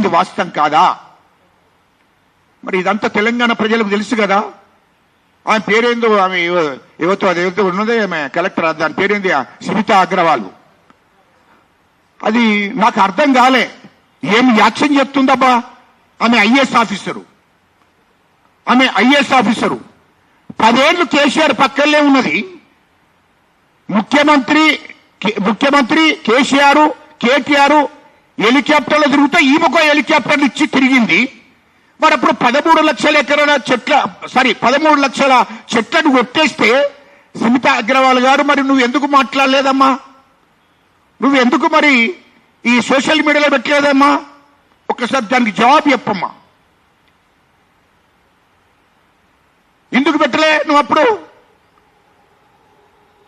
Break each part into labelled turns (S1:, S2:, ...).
S1: చేసింది వాస్తవం కాదా? మరి ఇదంతా తెలంగాణ ప్రజలకు తెలుసు కదా. ఆమె పేరేందో, ఆమె ఎవరితో అదేదో ఉన్నదే, ఆమె కలెక్టర్, దాని పేరేంది, సునీతా అగ్రవాల్. అది నాకు అర్థం కాలే. ఏం యాక్షన్ చెప్తుందబ్బా? ఆమె ఐఏఎస్ ఆఫీసరు, ఆమె ఐఏఎస్ ఆఫీసరు. 10 ఏళ్ళు కేసీఆర్ పక్కనే ఉన్నది. ముఖ్యమంత్రి కేసీఆర్, కేటీఆర్ హెలికాప్టర్లో తిరుగుతూ ఈమెకో హెలికాప్టర్లు ఇచ్చి తిరిగింది. మరి అప్పుడు 13 లక్షల ఎకరాల 13 లక్షల చెట్లను కొట్టేస్తే సునీతా అగ్రవాల్ గారు, మరి నువ్వు ఎందుకు మాట్లాడలేదమ్మా? నువ్వు ఎందుకు మరి ఈ సోషల్ మీడియాలో పెట్టలేదమ్మా? ఒక్కసారి దానికి జవాబు చెప్పమ్మా. ఎందుకు పెట్టలే నువ్వు? అప్పుడు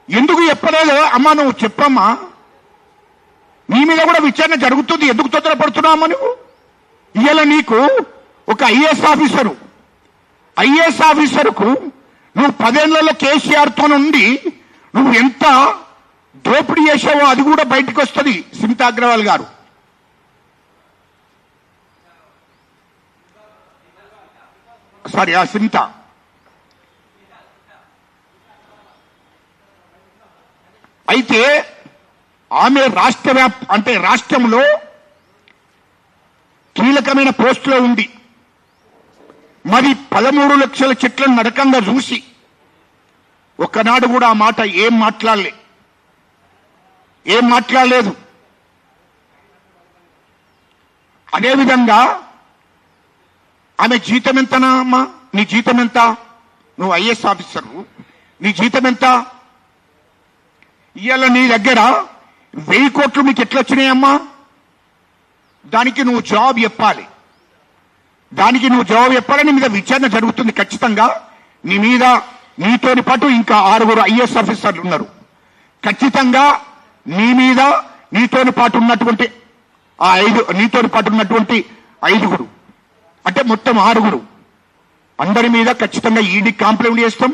S1: ఎందుకు చెప్పలేదు అమ్మా? నువ్వు చెప్పమ్మా. నీ మీద కూడా విచారణ జరుగుతుంది, ఎందుకు తొందరపడుతున్నావమ్మా నువ్వు? ఇవాళ నీకు ఒక ఐఏఎస్ ఆఫీసర్కు నువ్వు 10 ఏళ్లలో కేసీఆర్తో నుండి నువ్వు ఎంత దోపిడీ చేసావో అది కూడా బయటకు వస్తుంది. సునీతా అగ్రవాల్ గారు, సారీ సునీత, అయితే ఆమె రాష్ట్రంలో కీలకమైన పోస్టులో ఉంది. మరి 13 లక్షల చెట్లను నరకంగా చూసి ఒక్కనాడు కూడా ఆ మాట ఏం మాట్లాడలేదు. అదేవిధంగా ఆమె జీతం ఎంతనా అమ్మా? నీ జీతం ఎంత? నువ్వు ఐఏఎస్ ఆఫీసర్, నీ జీతం ఎంత? ఇవాళ నీ దగ్గర 1000 కోట్లు నీకు ఎట్లా వచ్చినాయమ్మా? దానికి నువ్వు జవాబు చెప్పాలి. నీ మీద విచారణ జరుగుతుంది ఖచ్చితంగా. నీ మీద నీతోని పాటు ఇంకా 6 ఐఏఎస్ ఆఫీసర్లు ఉన్నారు. ఖచ్చితంగా నీ మీద నీతోని పాటు ఉన్నటువంటి నీతోని పాటు ఉన్నటువంటి 5 అంటే మొత్తం 6 అందరి మీద ఖచ్చితంగా ఈడీ కంప్లైంట్ చేస్తాం,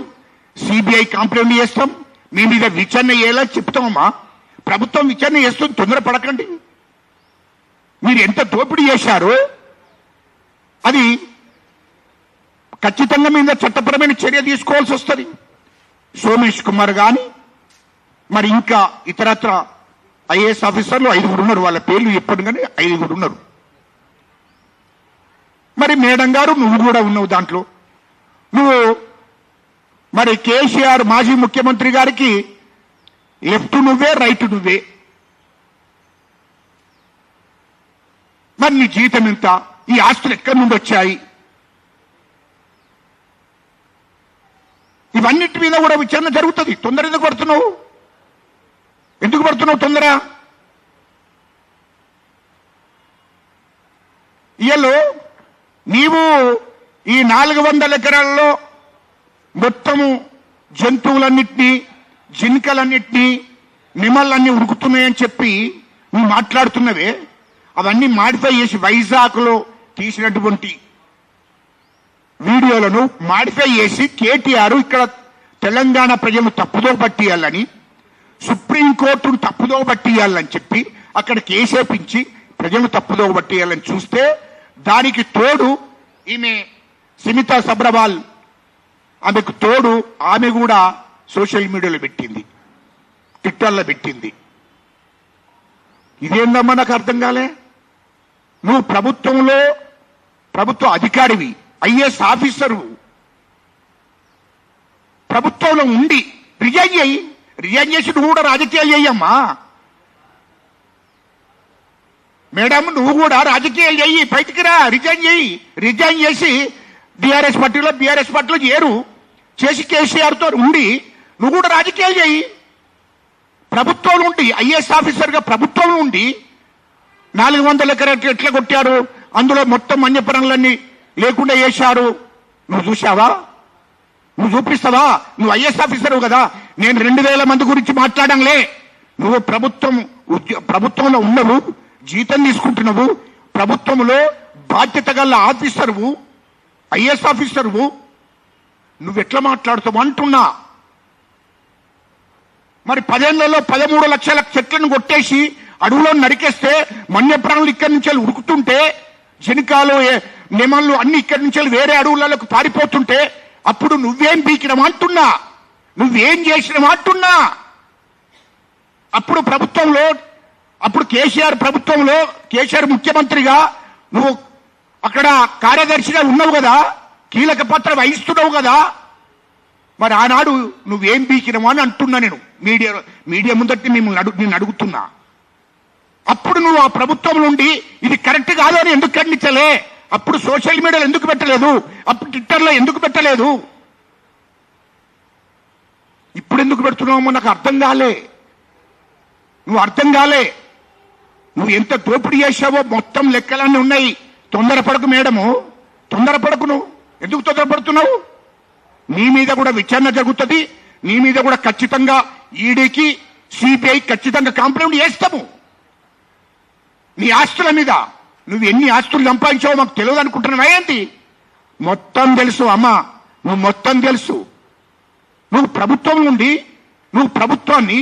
S1: సిబిఐ కంప్లైంట్ చేస్తాం. మీ మీద విచారణ అయ్యేలా చెప్తామమ్మా. ప్రభుత్వం విచారణ చేస్తుంది, తొందరపడకండి. మీరు ఎంత దోపిడీ చేశారో అది ఖచ్చితంగా మీద చట్టపరమైన చర్య తీసుకోవాల్సి వస్తుంది. సోమేష్ కుమార్ కానీ మరి ఇంకా ఇతరత్ర ఐఏఎస్ ఆఫీసర్లు 5 ఉన్నారు. వాళ్ళ పేర్లు చెప్పండి, కానీ 5 ఉన్నారు. మరి మేడం గారు నువ్వు కూడా ఉన్నావు దాంట్లో. నువ్వు మరి కేసీఆర్ మాజీ ముఖ్యమంత్రి గారికి లెఫ్ట్ నువ్వే, రైట్ నువ్వే. మరి నీ జీతం ఎంత? ఈ ఆస్తులు ఎక్కడి నుండి వచ్చాయి? ఇవన్నిటి మీద కూడా విచారణ జరుగుతుంది. తొందర ఎందుకు పడుతున్నావు? తొందర? ఇయ్యలో నీవు ఈ 400 ఎకరాల్లో మొత్తము జంతువులన్నిటినీ, జింకలన్నిటినీ, నిమలన్నీ ఉరుకుతున్నాయని చెప్పి నువ్వు మాట్లాడుతున్నవే, అవన్నీ మాడిఫై చేసి వైజాగ్లో తీసినటువంటి వీడియోలను మాడిఫై చేసి కేటీఆర్ ఇక్కడ తెలంగాణ ప్రజలను తప్పుదో పట్టియాలని, సుప్రీంకోర్టును తప్పుదో పట్టియాలని చెప్పి అక్కడ కేసేపించి ప్రజలను తప్పుదో పట్టియాలని చూస్తే, దానికి తోడు ఈమె సునీతా అగ్రవాల్, ఆమెకు తోడు ఆమె కూడా సోషల్ మీడియాలో పెట్టింది, ట్విట్టర్లో పెట్టింది. ఇదేందమ్మా నాకు అర్థం కాలే. నువ్వు ప్రభుత్వ అధికారివి, ఐఏఎస్ ఆఫీసరు, ప్రభుత్వంలో ఉండి రిజైన్ చేసి నువ్వు కూడా రాజకీయాలు చెయ్యమ్మా. మేడం నువ్వు కూడా రాజకీయాలు చెయ్యి, బయటికి రా, రిజైన్ చేసి బీఆర్ఎస్ పార్టీలో చేసి కేసీఆర్తో ఉండి నువ్వు కూడా రాజకీయాలు చెయ్యి. ప్రభుత్వంలో ఉండి ఐఏఎస్ ఆఫీసర్గా ప్రభుత్వంలో ఉండి 400 ఎకరాలు ఎట్లా కొట్టారు, అందులో మొత్తం మన్యపరంలన్నీ లేకుండా చేశారు. నువ్వు చూసావా? నువ్వు చూపిస్తావా? నువ్వు ఐఏఎస్ ఆఫీసర్ కదా. నేను 2000 మంది గురించి మాట్లాడంలే. నువ్వు ప్రభుత్వంలో ఉన్నవు, జీతం తీసుకుంటున్నావు, ప్రభుత్వంలో బాధ్యత గల ఆఫీసర్వు, ఐఏఎస్ ఆఫీసర్వు, నువ్వెట్లా మాట్లాడుతావు అంటున్నా. మరి 10 ఏళ్లలో 13 లక్షల చెట్లను కొట్టేసి అడవులో నరికేస్తే వన్యప్రాణులు ఇక్కడి నుంచి ఉరుకుతుంటే శనికాలు నెమళ్ళు అన్ని ఇక్కడి నుంచి వేరే అడవులకు పారిపోతుంటే అప్పుడు నువ్వేం బీకినవా అంటున్నా, నువ్వేం చేసినవా అంటున్నా. అప్పుడు ప్రభుత్వంలో, అప్పుడు కేసీఆర్ ప్రభుత్వంలో కేసీఆర్ ముఖ్యమంత్రిగా నువ్వు అక్కడ కార్యదర్శిగా ఉన్నావు కదా, కీలక పాత్ర వహిస్తున్నావు కదా, మరి ఆనాడు నువ్వేం బీకినవా అని అంటున్నా. నేను మీడియా ముందటి నేను అడుగుతున్నా. అప్పుడు నువ్వు ఆ ప్రభుత్వం నుండి ఇది కరెక్ట్ కాదు అని ఎందుకు ఖండించలే? అప్పుడు సోషల్ మీడియాలో ఎందుకు పెట్టలేదు? అప్పుడు ట్విట్టర్లో ఎందుకు పెట్టలేదు? ఇప్పుడు ఎందుకు పెడుతున్నావు నాకు అర్థం కాలే. నువ్వు ఎంత దోపిడీ చేశావో మొత్తం లెక్కలన్నీ ఉన్నాయి. తొందరపడకు మేడము, తొందరపడకు. నువ్వు ఎందుకు తొందరపడుతున్నావు? నీ మీద కూడా విచారణ జరుగుతుంది. నీ మీద కూడా ఖచ్చితంగా ఈడీకి సిబిఐ ఖచ్చితంగా కంప్లైంట్ చేస్తాము. నీ ఆస్తుల మీద నువ్వు ఎన్ని ఆస్తులు సంపాదించావో మాకు తెలియదు అనుకుంటున్నావా ఏంటి? మొత్తం తెలుసు అమ్మా, నువ్వు మొత్తం తెలుసు. నువ్వు ప్రభుత్వం నుండి ప్రభుత్వాన్ని,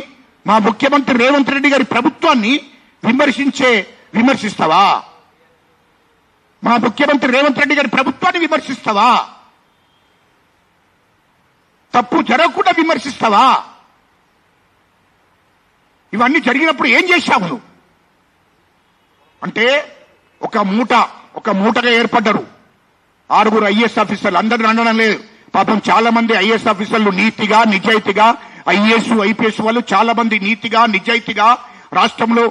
S1: మా ముఖ్యమంత్రి రేవంత్ రెడ్డి గారి ప్రభుత్వాన్ని విమర్శిస్తావా? మా ముఖ్యమంత్రి రేవంత్ రెడ్డి గారి ప్రభుత్వాన్ని విమర్శిస్తావా? తప్పు జరగకుండా విమర్శిస్తావా? ఇవన్నీ జరిగినప్పుడు ఏం చేశావు నువ్వు? అంటే ఒక మూటగా ఏర్పడ్డారు 6 ఐఏఎస్ ఆఫీసర్లు. అందరిని అనడం లేదు, పాపం చాలా మంది ఐఏఎస్ ఆఫీసర్లు నీతిగా నిజాయితీగా, ఐఏఎస్ ఐపీఎస్ వాళ్ళు చాలా మంది నీతిగా నిజాయితీగా రాష్ట్రంలో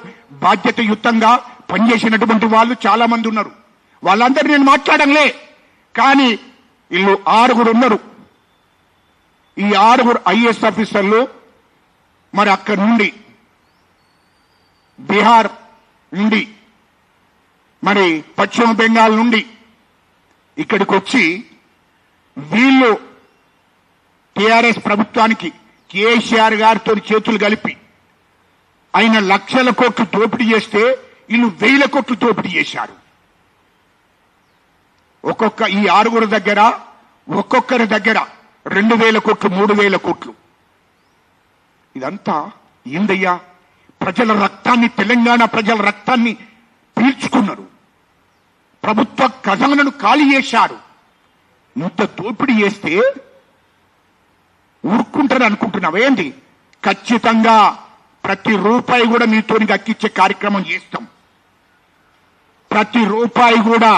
S1: బాధ్యతయుతంగా పనిచేసినటువంటి వాళ్ళు చాలా మంది ఉన్నారు. వాళ్ళందరినీ నేను మాట్లాడంలే, కానీ వీళ్ళు 6 ఉన్నారు. ఈ 6 ఐఏఎస్ ఆఫీసర్లు మరి అక్కడి నుండి బీహార్ నుండి మరి పశ్చిమ బెంగాల్ నుండి ఇక్కడికి వచ్చి వీళ్ళు టిఆర్ఎస్ ప్రభుత్వానికి కేసీఆర్ గారితో చేతులు కలిపి ఆయన లక్షల కోట్లు దోపిడీ చేస్తే వీళ్ళు 1000 కోట్లు దోపిడీ చేశారు. ఈ 6 దగ్గర ఒక్కొక్కరి దగ్గర 2000 కోట్లు 3000 కోట్లు. ఇదంతా ఏందయ్యా? ప్రజల రక్తాన్ని, తెలంగాణ ప్రజల రక్తాన్ని పీల్చుకున్నారు. ప్రభుత్వ ఖజానాను ఖాళీ చేశారు. ఇంత దోపిడీ చేస్తే ఊరుకుంటారు అనుకుంటున్నావేంటి? ఖచ్చితంగా ప్రతి రూపాయి కూడా మీతో దక్కించే కార్యక్రమం చేస్తాం. ప్రతి రూపాయి కూడా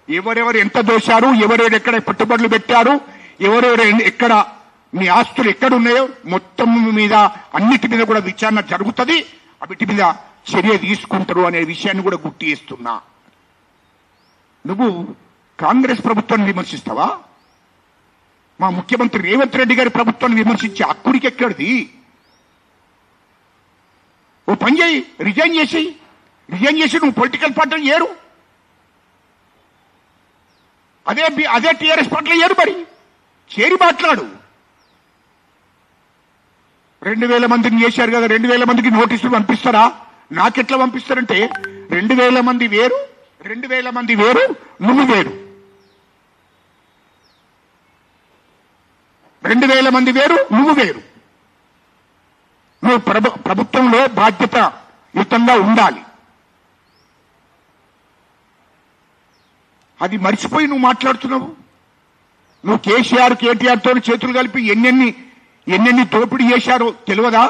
S1: ఎవరెవరు ఎంత దోశారు, ఎవరెవరు ఎక్కడ పెట్టుబడులు పెట్టారు, ఎవరెవరు ఎక్కడ మీ ఆస్తులు ఎక్కడున్నాయో మొత్తం మీద అన్నిటి మీద కూడా విచారణ జరుగుతుంది. వీటి మీద చర్య తీసుకుంటారు అనే విషయాన్ని కూడా గుర్తు చేస్తున్నా. నువ్వు కాంగ్రెస్ ప్రభుత్వాన్ని విమర్శిస్తావా? మా ముఖ్యమంత్రి రేవంత్ రెడ్డి గారి ప్రభుత్వాన్ని విమర్శించే హక్కుడికి ఎక్కడిది? ఓ పని చేయి, రిజైన్ చేసి నువ్వు పొలిటికల్ పార్టీని ఏరు, అదే టీఆర్ఎస్ పార్టీలో ఏరు, మరి చేరి మాట్లాడు. 2000 మందిని చేశారు కదా, 2000 మందికి నోటీసులు పంపిస్తారా? నాకెట్లా పంపిస్తారంటే 2000 మంది వేరు, నువ్వు వేరు. 2000 మంది వేరు, నువ్వు వేరు. నువ్వు ప్రభుత్వంలో బాధ్యతయుతంగా ఉండాలి. అది మర్చిపోయి నువ్వు మాట్లాడుతున్నావు. నువ్వు కేటీఆర్ తో చేతులు కలిపి ఎన్నెన్ని దోపిడీ చేశారో తెలియదా?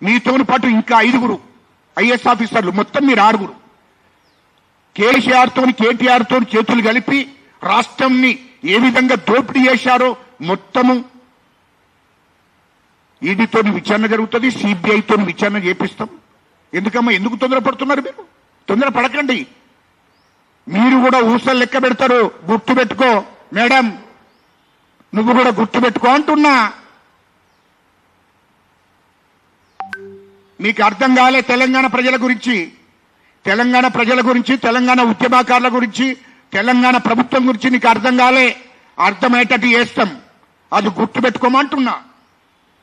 S1: నీతో పాటు ఇంకా 5 ఐఏఎస్ ఆఫీసర్లు, మొత్తం మీరు 6. కేటీఆర్ తో చేతులు కలిపి రాష్ట్రాన్ని ఏ విధంగా దోపిడీ చేశారో మొత్తము ఈడీతో విచారణ జరుగుతుంది, సిబిఐతో విచారణ చేపిస్తాం. ఎందుకు తొందరపడుతున్నారు? మీరు తొందరపడకండి. మీరు కూడా ఊసలు లెక్క పెడతారు. గుర్తు పెట్టుకో మేడం, నువ్వు కూడా గుర్తు పెట్టుకో అంటున్నా. మీకు అర్థం కాలే తెలంగాణ ప్రజల గురించి, తెలంగాణ ఉద్యమకారుల గురించి, తెలంగాణ ప్రభుత్వం గురించి నీకు అర్థం కాలే. అర్థమయ్యేటట్టు చేస్తాం, అది గుర్తు పెట్టుకోమంటున్నా.